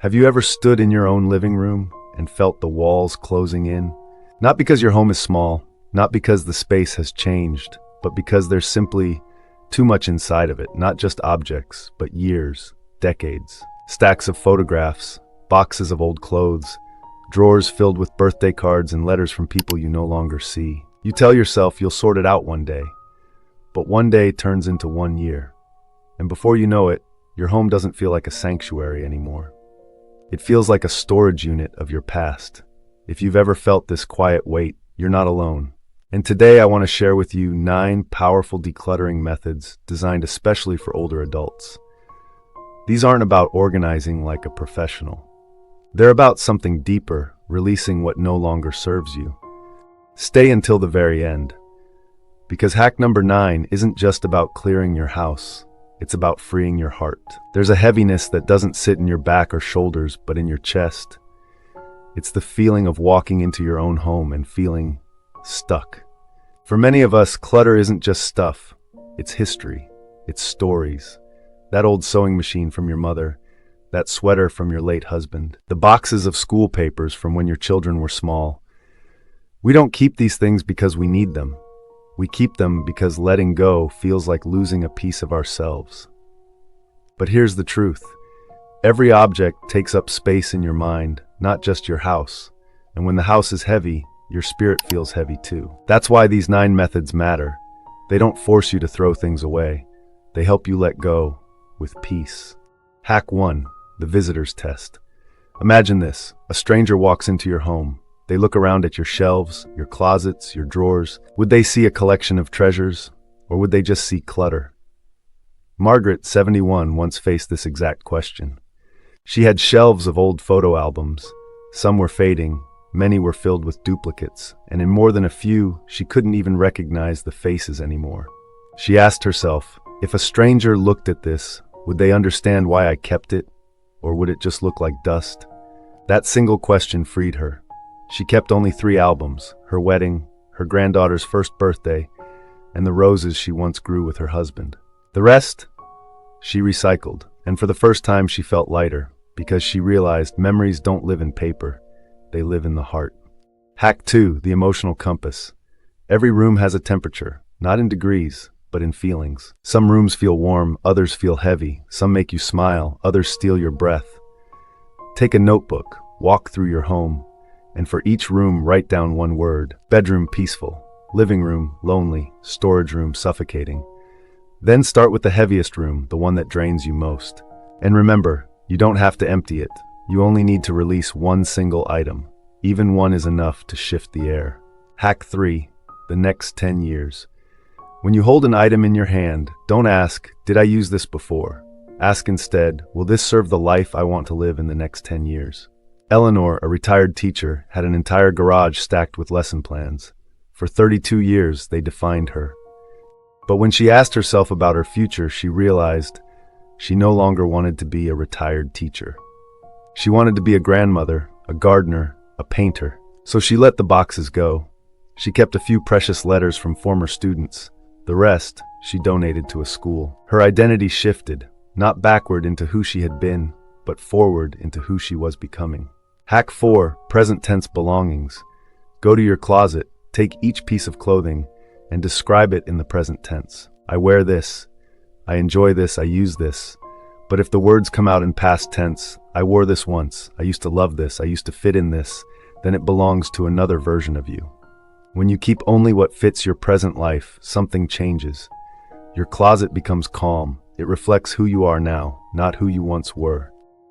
Have you ever stood in your own living room and felt the walls closing in? Not because your home is small, not because the space has changed, but because there's simply too much inside of it, not just objects, but years, decades. Stacks of photographs, boxes of old clothes, drawers filled with birthday cards and letters from people you no longer see. You tell yourself you'll sort it out one day, but one day turns into 1 year. And before you know it, your home doesn't feel like a sanctuary anymore. It feels like a storage unit of your past. If you've ever felt this quiet weight, you're not alone. And today I want to share with you 9 powerful decluttering methods designed especially for older adults. These aren't about organizing like a professional. They're about something deeper, releasing what no longer serves you. Stay until the very end, because hack number 9 isn't just about clearing your house. It's about freeing your heart. There's a heaviness that doesn't sit in your back or shoulders, but in your chest. It's the feeling of walking into your own home and feeling stuck. For many of us, clutter isn't just stuff. It's history. It's stories. That old sewing machine from your mother, that sweater from your late husband, the boxes of school papers from when your children were small. We don't keep these things because we need them. We keep them because letting go feels like losing a piece of ourselves. But here's the truth. Every object takes up space in your mind, not just your house. And when the house is heavy, your spirit feels heavy too. That's why these 9 methods matter. They don't force you to throw things away. They help you let go with peace. Hack 1, the visitor's test. Imagine this. A stranger walks into your home. They look around at your shelves, your closets, your drawers. Would they see a collection of treasures, or would they just see clutter? Margaret, 71, once faced this exact question. She had shelves of old photo albums. Some were fading, many were filled with duplicates, and in more than a few, she couldn't even recognize the faces anymore. She asked herself, if a stranger looked at this, would they understand why I kept it, or would it just look like dust? That single question freed her. She kept only 3 albums, her wedding, her granddaughter's first birthday, and the roses she once grew with her husband. The rest, she recycled, and for the first time she felt lighter, because she realized memories don't live in paper, they live in the heart. Hack 2, the emotional compass. Every room has a temperature, not in degrees, but in feelings. Some rooms feel warm, others feel heavy, some make you smile, others steal your breath. Take a notebook, walk through your home, and for each room write down one word. Bedroom, peaceful. Living room, lonely. Storage room, suffocating. Then start with the heaviest room, the one that drains you most. And remember, you don't have to empty it. You only need to release one single item. Even one is enough to shift the air. Hack 3, the next 10 years. When you hold an item in your hand, don't ask, did I use this before? Ask instead, will this serve the life I want to live in the next 10 years? Eleanor, a retired teacher, had an entire garage stacked with lesson plans. For 32 years, they defined her. But when she asked herself about her future, she realized she no longer wanted to be a retired teacher. She wanted to be a grandmother, a gardener, a painter. So she let the boxes go. She kept a few precious letters from former students. The rest, she donated to a school. Her identity shifted, not backward into who she had been, but forward into who she was becoming. Hack 4, present tense belongings. Go to your closet, take each piece of clothing, and describe it in the present tense. I wear this. I enjoy this. I use this. But if the words come out in past tense, I wore this once. I used to love this. I used to fit in this. Then it belongs to another version of you. When you keep only what fits your present life, something changes. Your closet becomes calm. It reflects who you are now, not who you once were.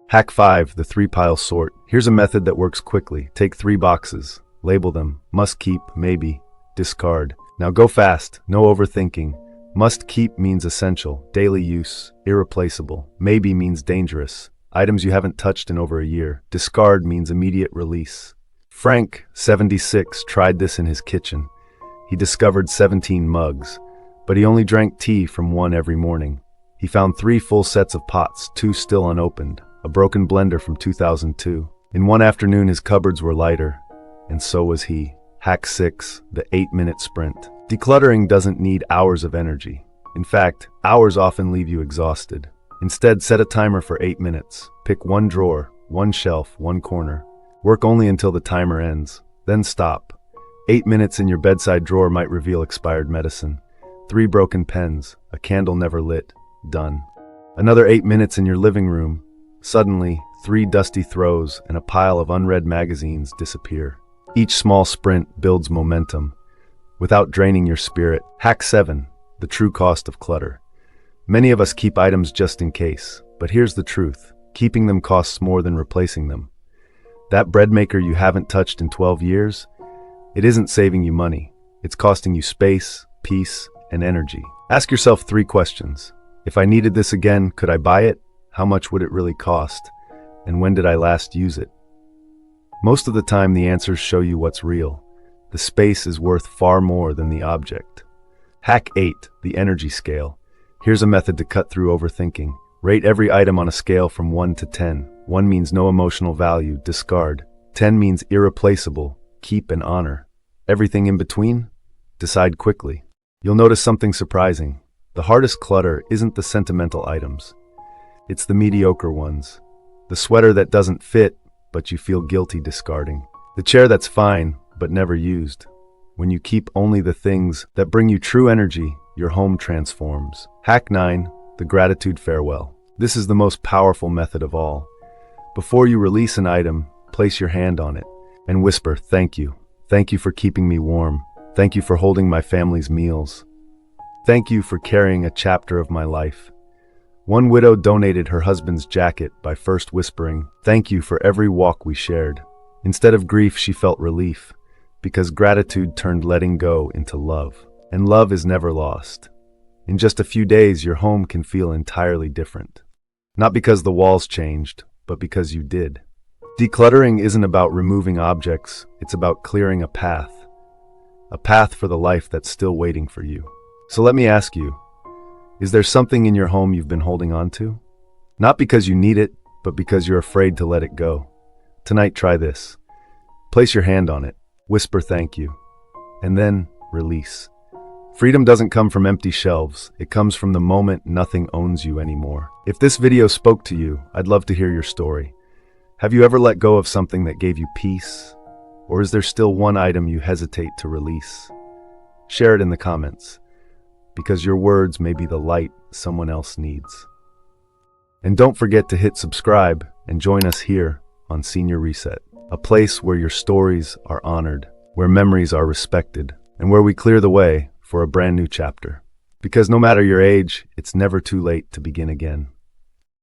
Hack 5, the 3-pile sort. Here's a method that works quickly. Take 3 boxes. Label them. Must keep, maybe. Discard. Now go fast. No overthinking. Must keep means essential, daily use, irreplaceable. Maybe means dangerous. Items you haven't touched in over a year. Discard means immediate release. Frank, 76, tried this in his kitchen. He discovered 17 mugs, but he only drank tea from one every morning. He found 3 full sets of pots, 2 still unopened, a broken blender from 2002. In one afternoon, his cupboards were lighter, and so was he. Hack 6, the 8-minute sprint. Decluttering doesn't need hours of energy. In fact, hours often leave you exhausted. Instead, set a timer for 8 minutes. Pick one drawer, one shelf, one corner. Work only until the timer ends, then stop. 8 minutes in your bedside drawer might reveal expired medicine. 3 broken pens, a candle never lit, done. Another 8 minutes in your living room. Suddenly, 3 dusty throws and a pile of unread magazines disappear. Each small sprint builds momentum, without draining your spirit. Hack 7, the true cost of clutter. Many of us keep items just in case, but here's the truth. Keeping them costs more than replacing them. That bread maker you haven't touched in 12 years, it isn't saving you money. It's costing you space, peace, and energy. Ask yourself 3 questions. If I needed this again, could I buy it? How much would it really cost? And when did I last use it? Most of the time, the answers show you what's real. The space is worth far more than the object. Hack 8, the energy scale. Here's a method to cut through overthinking. Rate every item on a scale from 1 to 10. 1 means no emotional value, discard. 10 means irreplaceable, keep and honor. Everything in between? Decide quickly. You'll notice something surprising. The hardest clutter isn't the sentimental items. It's the mediocre ones. The sweater that doesn't fit, but you feel guilty discarding. The chair that's fine, but never used. When you keep only the things that bring you true energy, your home transforms. Hack 9, the gratitude farewell. This is the most powerful method of all. Before you release an item, place your hand on it and whisper, "Thank you. Thank you for keeping me warm. Thank you for holding my family's meals. Thank you for carrying a chapter of my life." One widow donated her husband's jacket by first whispering, "Thank you for every walk we shared." Instead of grief, she felt relief, because gratitude turned letting go into love. And love is never lost. In just a few days, your home can feel entirely different. Not because the walls changed, but because you did. Decluttering isn't about removing objects, it's about clearing a path for the life that's still waiting for you. So let me ask you, is there something in your home you've been holding on to? Not because you need it, but because you're afraid to let it go. Tonight, try this. Place your hand on it, whisper "thank you," and then release. Freedom doesn't come from empty shelves. It comes from the moment nothing owns you anymore. If this video spoke to you, I'd love to hear your story. Have you ever let go of something that gave you peace? Or is there still one item you hesitate to release? Share it in the comments, because your words may be the light someone else needs. And don't forget to hit subscribe and join us here on Senior Reset, a place where your stories are honored, where memories are respected, and where we clear the way for a brand new chapter. Because no matter your age, it's never too late to begin again.